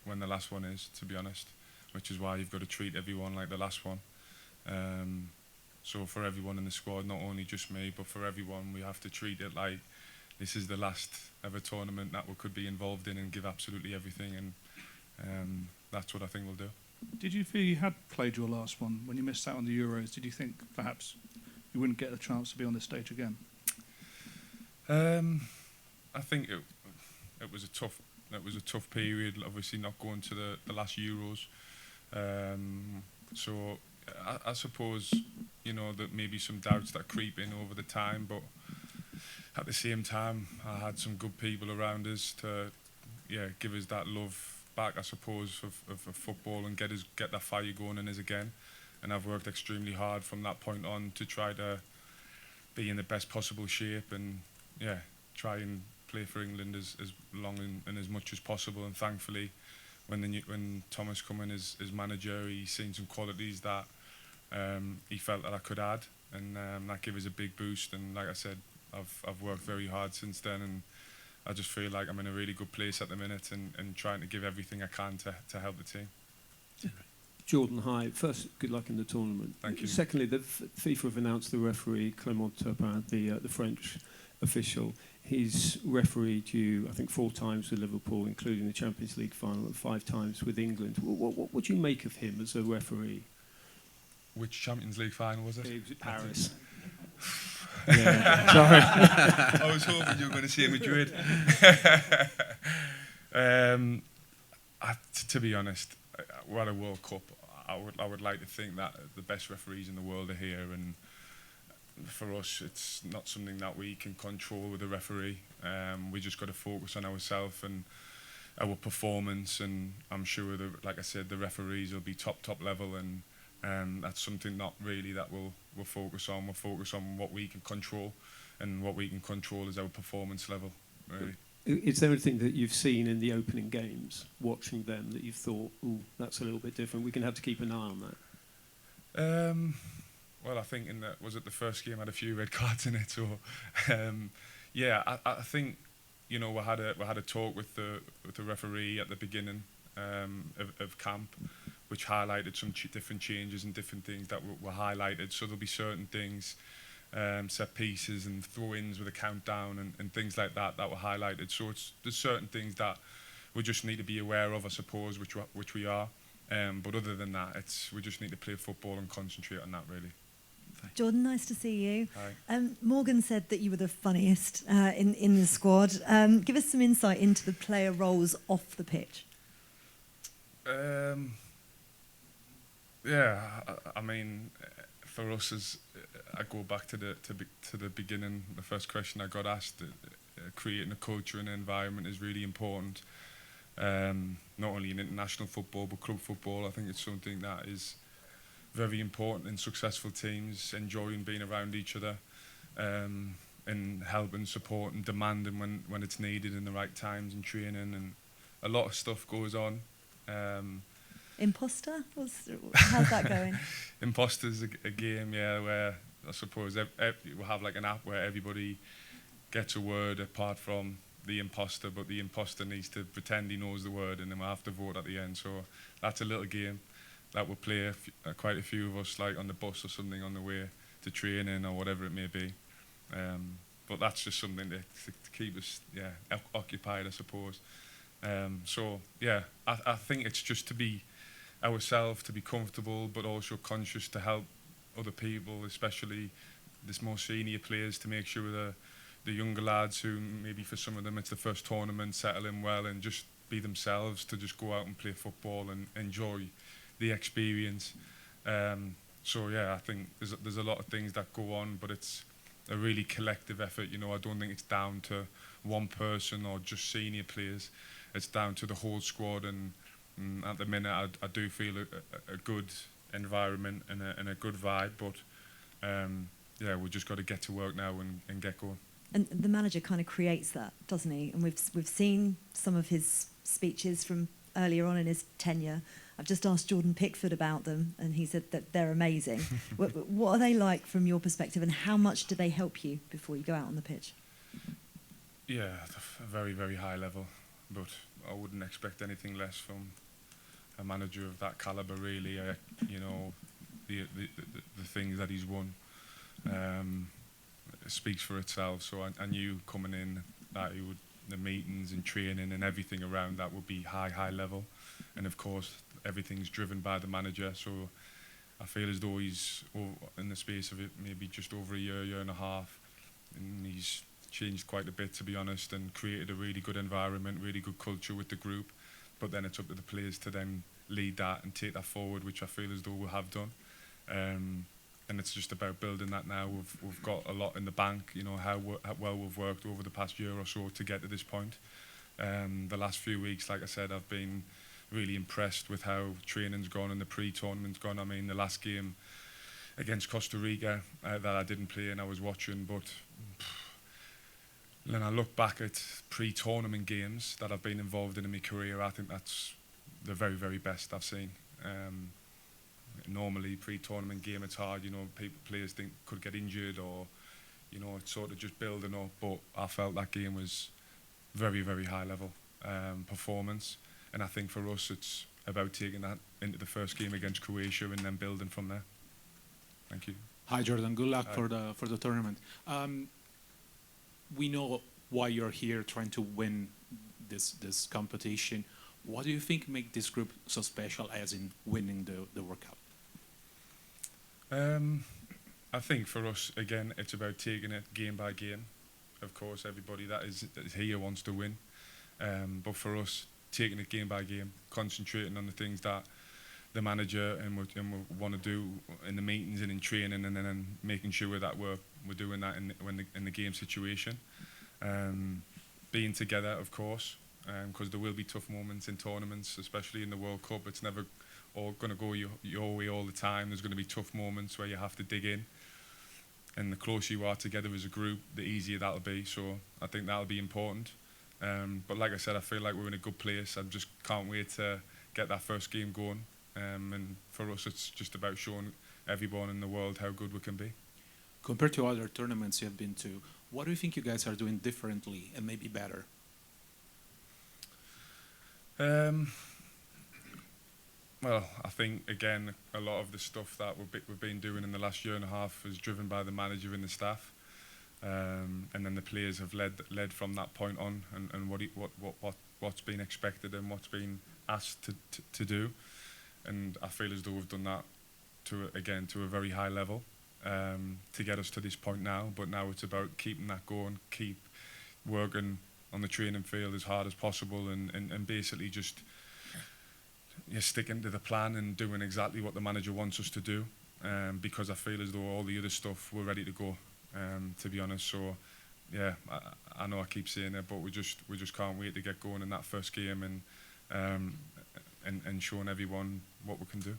when the last one is, to be honest, which is why you've got to treat everyone like the last one. So for everyone in the squad, not only just me, but for everyone, we have to treat it like this is the last ever tournament that we could be involved in, and give absolutely everything, and that's what I think we'll do. Did you feel you had played your last one when you missed out on the Euros? Did you think perhaps you wouldn't get a chance to be on the stage again? I think it was a tough period. Obviously, not going to the last Euros. So I suppose, you know, that maybe some doubts that creep in over the time, but at the same time, I had some good people around us to, give us that love back, I suppose, of football, and get that fire going in us again. And I've worked extremely hard from that point on to try to be in the best possible shape, and try and play for England as long and as much as possible. And thankfully, when Thomas come in as manager, he's seen some qualities that he felt that I could add, and that gave us a big boost. And like I said, I've worked very hard since then, and I just feel like I'm in a really good place at the minute, and trying to give everything I can to help the team. Jordan, hi. First, good luck in the tournament. Thank you. Secondly, the FIFA have announced the referee, Clément Turpin, the French official. He's refereed you, I think, 4 times with Liverpool, including the Champions League final, and 5 times with England. What would you make of him as a referee? Which Champions League final was it? It was at Paris. Yeah. Sorry. I was hoping you were going to say Madrid. To be honest, we're at a World Cup. I would like to think that the best referees in the world are here, and for us, it's not something that we can control with the referee. We just got to focus on ourselves and our performance, and I'm sure, like I said, the referees will be top level, and that's something not really that we'll focus on. We'll focus on what we can control, and what we can control is our performance level, really. Is there anything that you've seen in the opening games, watching them, that you've thought, "Ooh, that's a little bit different. We can have to keep an eye on that"? Well, I think was it the first game had a few red cards in it, so yeah, I think, you know, we had a talk with the referee at the beginning of camp, which highlighted some different changes and different things that were highlighted. So there'll be certain things, set pieces and throw-ins with a countdown and things like that were highlighted. So there's certain things that we just need to be aware of, I suppose, which we are. But other than that, we just need to play football and concentrate on that, really. Jordan, nice to see you. Hi. Morgan said that you were the funniest in the squad. Give us some insight into the player roles off the pitch. Yeah, I mean, for us, I go back to the beginning. The first question I got asked, creating a culture and environment is really important. Not only in international football but club football. I think it's something that is very important in successful teams, enjoying being around each other, and helping, support and demanding when it's needed in the right times and training, and a lot of stuff goes on. Imposter? How's that going? Imposter's a game, yeah, where I suppose we'll have like an app where everybody gets a word apart from the imposter, but the imposter needs to pretend he knows the word, and then we'll have to vote at the end. So that's a little game that will play quite a few of us, like on the bus or something on the way to training or whatever it may be. But that's just something to keep us occupied, I suppose. So yeah, I think it's just to be ourselves, to be comfortable, but also conscious to help other people, especially this more senior players, to make sure the younger lads who maybe for some of them it's the first tournament, settle in well and just be themselves, to just go out and play football and enjoy the experience. So yeah, I think there's a lot of things that go on, but it's a really collective effort. You know, I don't think it's down to one person or just senior players. It's down to the whole squad, and at the minute I do feel a good environment and a good vibe, but yeah, we've just got to get to work now and get going. And the manager kind of creates that, doesn't he? And we've seen some of his speeches from earlier on in his tenure. I've just asked Jordan Pickford about them, and he said that they're amazing. What are they like from your perspective, and how much do they help you before you go out on the pitch? Yeah, a very, very high level, but I wouldn't expect anything less from a manager of that calibre, really. You know, the things that he's won speaks for itself. So I knew coming in that the meetings and training and everything around that would be high level, and of course everything's driven by the manager. So I feel as though he's in the space of it maybe just over a year and a half, and he's changed quite a bit, to be honest, and created a really good environment, really good culture with the group. But then it's up to the players to then lead that and take that forward, which I feel as though we have done. And it's just about building that now. We've got a lot in the bank, you know, how well we've worked over the past year or so to get to this point. The last few weeks, like I said, I've been really impressed with how training's gone and the pre-tournament's gone. I mean, the last game against Costa Rica that I didn't play and I was watching, but when I look back at pre-tournament games that I've been involved in my career, I think that's the very, very best I've seen. Normally, pre-tournament game, it's hard, you know, players think could get injured, or, you know, it's sort of just building up, but I felt that game was very, very high level performance, and I think for us it's about taking that into the first game against Croatia and then building from there. Thank you. Hi Jordan, good luck for the tournament. We know why you're here, trying to win this competition. What do you think make this group so special, as in winning the World Cup? I think for us, again, it's about taking it game by game. Of course, everybody that is here wants to win. But for us, taking it game by game, concentrating on the things that the manager and we want to do in the meetings and in training, and then making sure that we're doing that in the game situation. Being together, of course, because there will be tough moments in tournaments, especially in the World Cup. It's never all going to go your way all the time. There's going to be tough moments where you have to dig in. And the closer you are together as a group, the easier that'll be. So I think that'll be important. But like I said, I feel like we're in a good place. I just can't wait to get that first game going. And for us, it's just about showing everyone in the world how good we can be. Compared to other tournaments you have been to, what do you think you guys are doing differently and maybe better? Well, I think, again, a lot of the stuff that we've been doing in the last year and a half is driven by the manager and the staff. And then the players have led from that point on, and what's been expected and what's been asked to do. And I feel as though we've done that to a very high level to get us to this point now. But now it's about keeping that going, keep working on the training field as hard as possible, and basically just sticking to the plan and doing exactly what the manager wants us to do. Because I feel as though all the other stuff we're ready to go, to be honest. So yeah, I know I keep saying it, but we just can't wait to get going in that first game and showing everyone what we can do.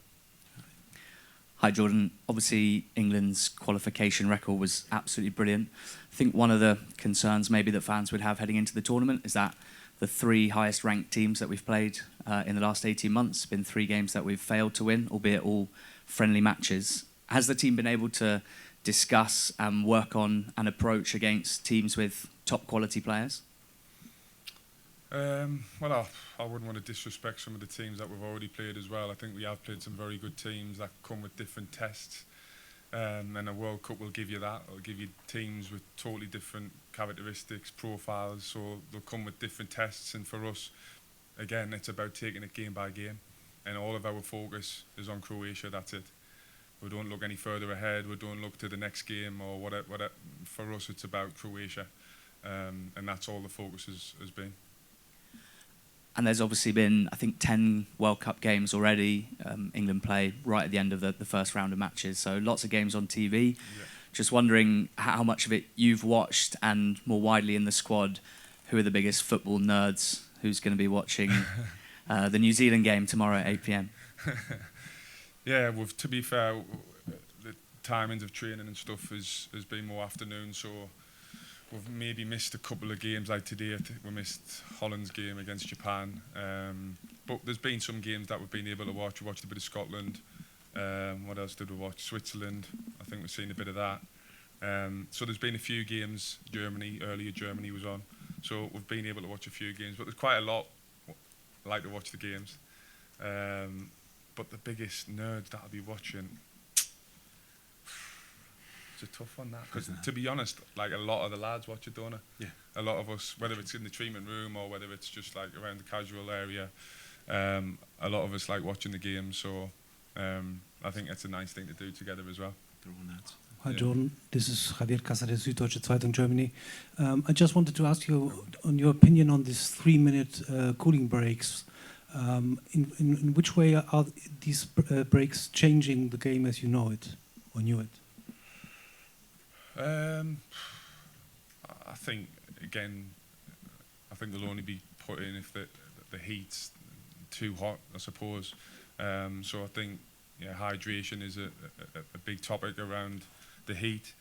Hi Jordan, obviously England's qualification record was absolutely brilliant. I think one of the concerns maybe that fans would have heading into the tournament is that the 3 highest ranked teams that we've played in the last 18 months have been 3 games that we've failed to win, albeit all friendly matches. Has the team been able to discuss and work on an approach against teams with top quality players? Well, I wouldn't want to disrespect some of the teams that we've already played as well. I think we have played some very good teams that come with different tests. And a World Cup will give you that. It'll give you teams with totally different characteristics, profiles, so they'll come with different tests. And for us, again, it's about taking it game by game. And all of our focus is on Croatia, that's it. We don't look any further ahead, we don't look to the next game or whatever. For us, it's about Croatia. And that's all the focus has been. And there's obviously been, I think, 10 World Cup games already. England play right at the end of the first round of matches, so lots of games on TV. Yeah. Just wondering how much of it you've watched, and more widely in the squad, who are the biggest football nerds? Who's going to be watching the New Zealand game tomorrow at 8 p.m? Yeah, to be fair, the timings of training and stuff has been more afternoon, so we've maybe missed a couple of games like today. We missed Holland's game against Japan. But there's been some games that we've been able to watch. We watched a bit of Scotland. What else did we watch? Switzerland. I think we've seen a bit of that. So there's been a few games. Earlier Germany was on. So we've been able to watch a few games. But there's quite a lot I like to watch the games. But the biggest nerds that I'll be watching... a tough one, that, because to be honest, like, a lot of the lads watch it, don't they? Yeah. A lot of us, whether it's in the treatment room or whether it's just like around the casual area, a lot of us like watching the game. So I think it's a nice thing to do together as well. Hi Jordan, this is Javier Casares, Süddeutsche Zeitung, Germany. I just wanted to ask you on your opinion on these 3-minute cooling breaks. In which way are these breaks changing the game as you know it or knew it? I think, again, they'll only be put in if the heat's too hot, I suppose. So I think hydration is a big topic around the heat.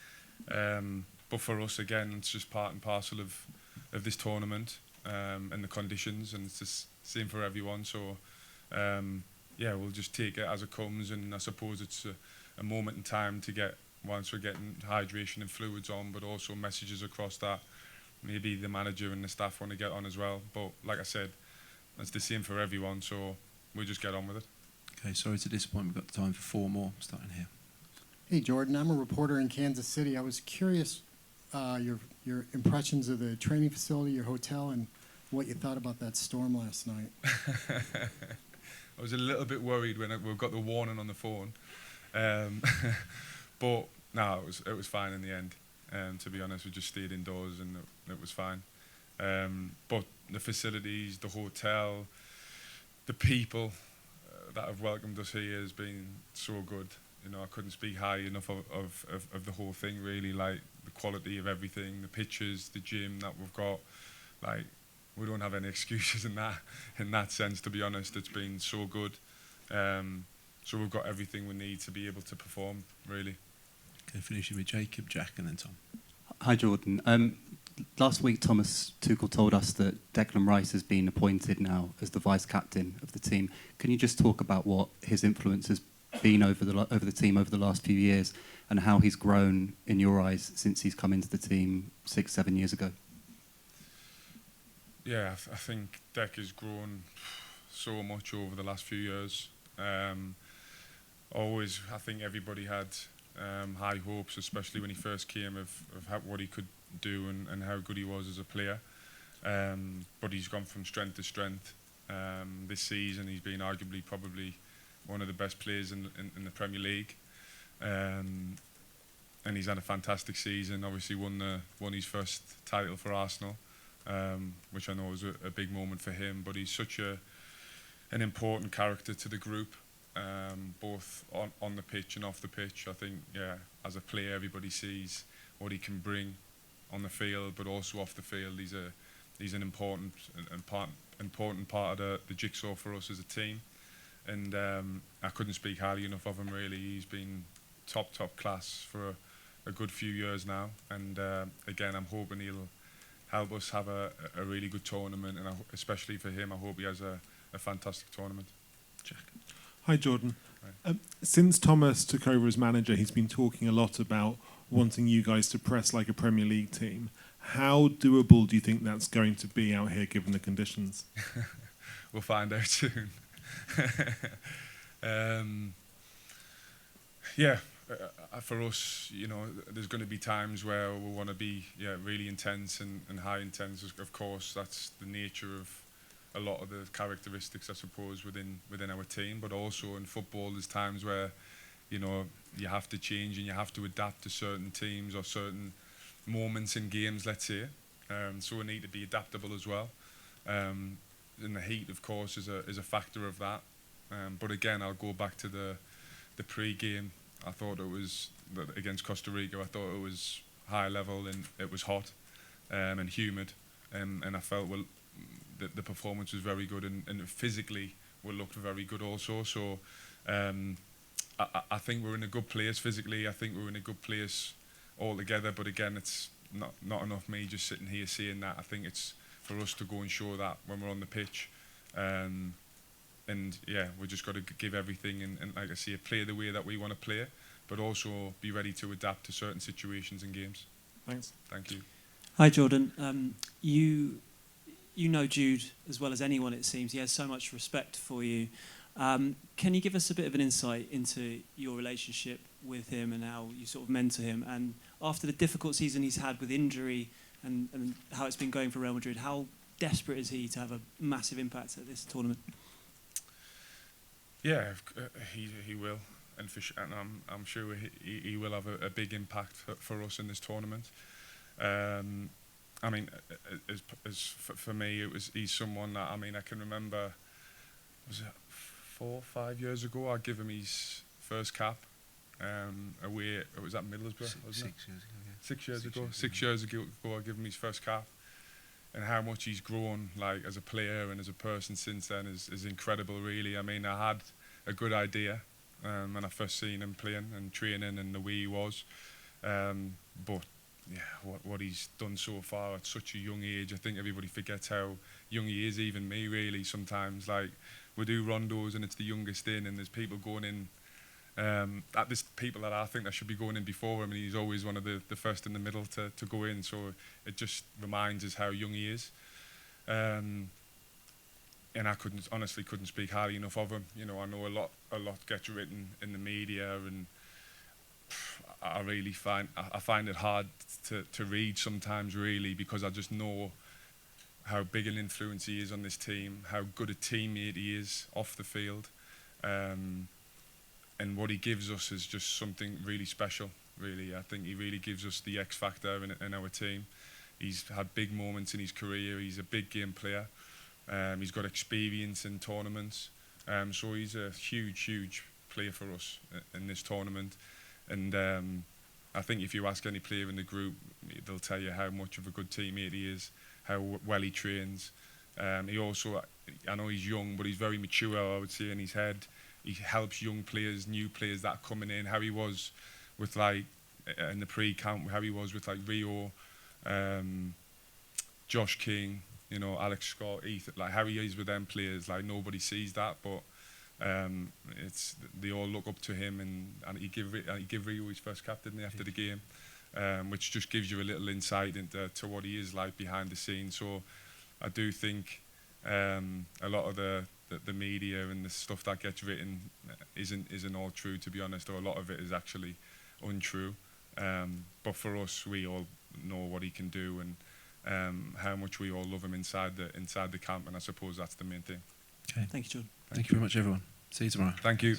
But for us, again, it's just part and parcel of this tournament and the conditions, and it's the same for everyone. So we'll just take it as it comes, and I suppose it's a moment in time to get, once we're getting hydration and fluids on, but also messages across that maybe the manager and the staff want to get on as well. But like I said, it's the same for everyone, so we'll just get on with it. Okay, sorry to disappoint, we've got time for 4 more, starting here. Hey Jordan, I'm a reporter in Kansas City. I was curious your impressions of the training facility, your hotel, and what you thought about that storm last night. I was a little bit worried when we got the warning on the phone. But No, it was fine in the end. To be honest, we just stayed indoors and it was fine. But the facilities, the hotel, the people that have welcomed us here has been so good. You know, I couldn't speak high enough of the whole thing, really. Like, the quality of everything, the pitches, the gym that we've got. Like, we don't have any excuses in that sense, to be honest. It's been so good. So we've got everything we need to be able to perform, really. Okay, finishing with Jacob, Jack, and then Tom. Hi, Jordan. Last week, Thomas Tuchel told us that Declan Rice has been appointed now as the vice-captain of the team. Can you just talk about what his influence has been over the team over the last few years, and how he's grown in your eyes since he's come into the team 6-7 years ago? Yeah, I think Dec has grown so much over the last few years. Always, I think everybody had high hopes, especially when he first came, of what he could do and how good he was as a player. But he's gone from strength to strength. This season, he's been arguably probably one of the best players in the Premier League. And he's had a fantastic season. Obviously won his first title for Arsenal, which I know was a big moment for him. But he's such an important character to the group, both on the pitch and off the pitch. I think, yeah, as a player, everybody sees what he can bring on the field, but also off the field. He's an important part of the jigsaw for us as a team. And I couldn't speak highly enough of him, really. He's been top class for a good few years now. And again, I'm hoping he'll help us have a really good tournament. And especially for him, I hope he has a fantastic tournament. Jack. Hi, Jordan. Since Thomas took over as manager, he's been talking a lot about wanting you guys to press like a Premier League team. How doable do you think that's going to be out here, given the conditions? We'll find out soon. Yeah, for us, you know, there's going to be times where we want to be really intense and high intense. Of course, that's the nature of a lot of the characteristics, I suppose, within our team. But also in football, there's times where, you know, you have to change and you have to adapt to certain teams or certain moments in games, let's say. So we need to be adaptable as well. And the heat, of course, is a factor of that. But again, I'll go back to the pre-game. I thought it was, against Costa Rica, I thought it was high level and it was hot and humid. And I felt, well, the performance was very good and physically we looked very good also. So I think we're in a good place physically. I think we're in a good place altogether. But again, it's not enough me just sitting here saying that. I think it's for us to go and show that when we're on the pitch. And yeah, we just got to give everything and like I say, play the way that we want to play, but also be ready to adapt to certain situations in games. Thanks. Thank you. Hi, Jordan. You know Jude as well as anyone, it seems. He has so much respect for you. Can you give us a bit of an insight into your relationship with him and how you sort of mentor him? And after the difficult season he's had with injury and how it's been going for Real Madrid, how desperate is he to have a massive impact at this tournament? Yeah, he will, and I'm sure he will have a big impact for us in this tournament. I mean, for me, he's someone that, I mean, I can remember, was it 4 or 5 years ago, I gave him his first cap away. It was at Middlesbrough, wasn't it? 6 years ago. Yeah. 6 years ago. 6 years ago, I gave him his first cap, and how much he's grown, like as a player and as a person since then, is incredible. Really, I mean, I had a good idea when I first seen him playing and training and the way he was, but yeah, what he's done so far at such a young age. I think everybody forgets how young he is, even me really sometimes. Like, we do rondos and it's the youngest in, and there's people going in, there's people that I think that should be going in before him, and he's always one of the first in the middle to go in, so it just reminds us how young he is. And I honestly couldn't speak highly enough of him. You know, I know a lot gets written in the media, and I really find it hard to read sometimes, really, because I just know how big an influence he is on this team, how good a teammate he is off the field, and what he gives us is just something really special. really. I think he really gives us the X factor in our team. He's had big moments in his career. He's a big game player. He's got experience in tournaments. So he's a huge player for us in this tournament. And I think if you ask any player in the group, they'll tell you how much of a good teammate he is, how well he trains. He also, I know he's young, but he's very mature, I would say, in his head. He helps young players, new players that are coming in, how he was with like, in the pre-camp, how he was with like Rio, Josh King, you know, Alex Scott, Ethan, like how he is with them players, like nobody sees that, but they all look up to him, and he give Rio his first cap, didn't he, after the game, which just gives you a little insight into what he is like behind the scenes. So I do think a lot of the media and the stuff that gets written isn't all true, to be honest, or a lot of it is actually untrue. But for us, we all know what he can do, and how much we all love him inside the camp, and I suppose that's the main thing. Okay. Thank you, Jordan. Thank you very much, everyone. See you tomorrow. Thank you.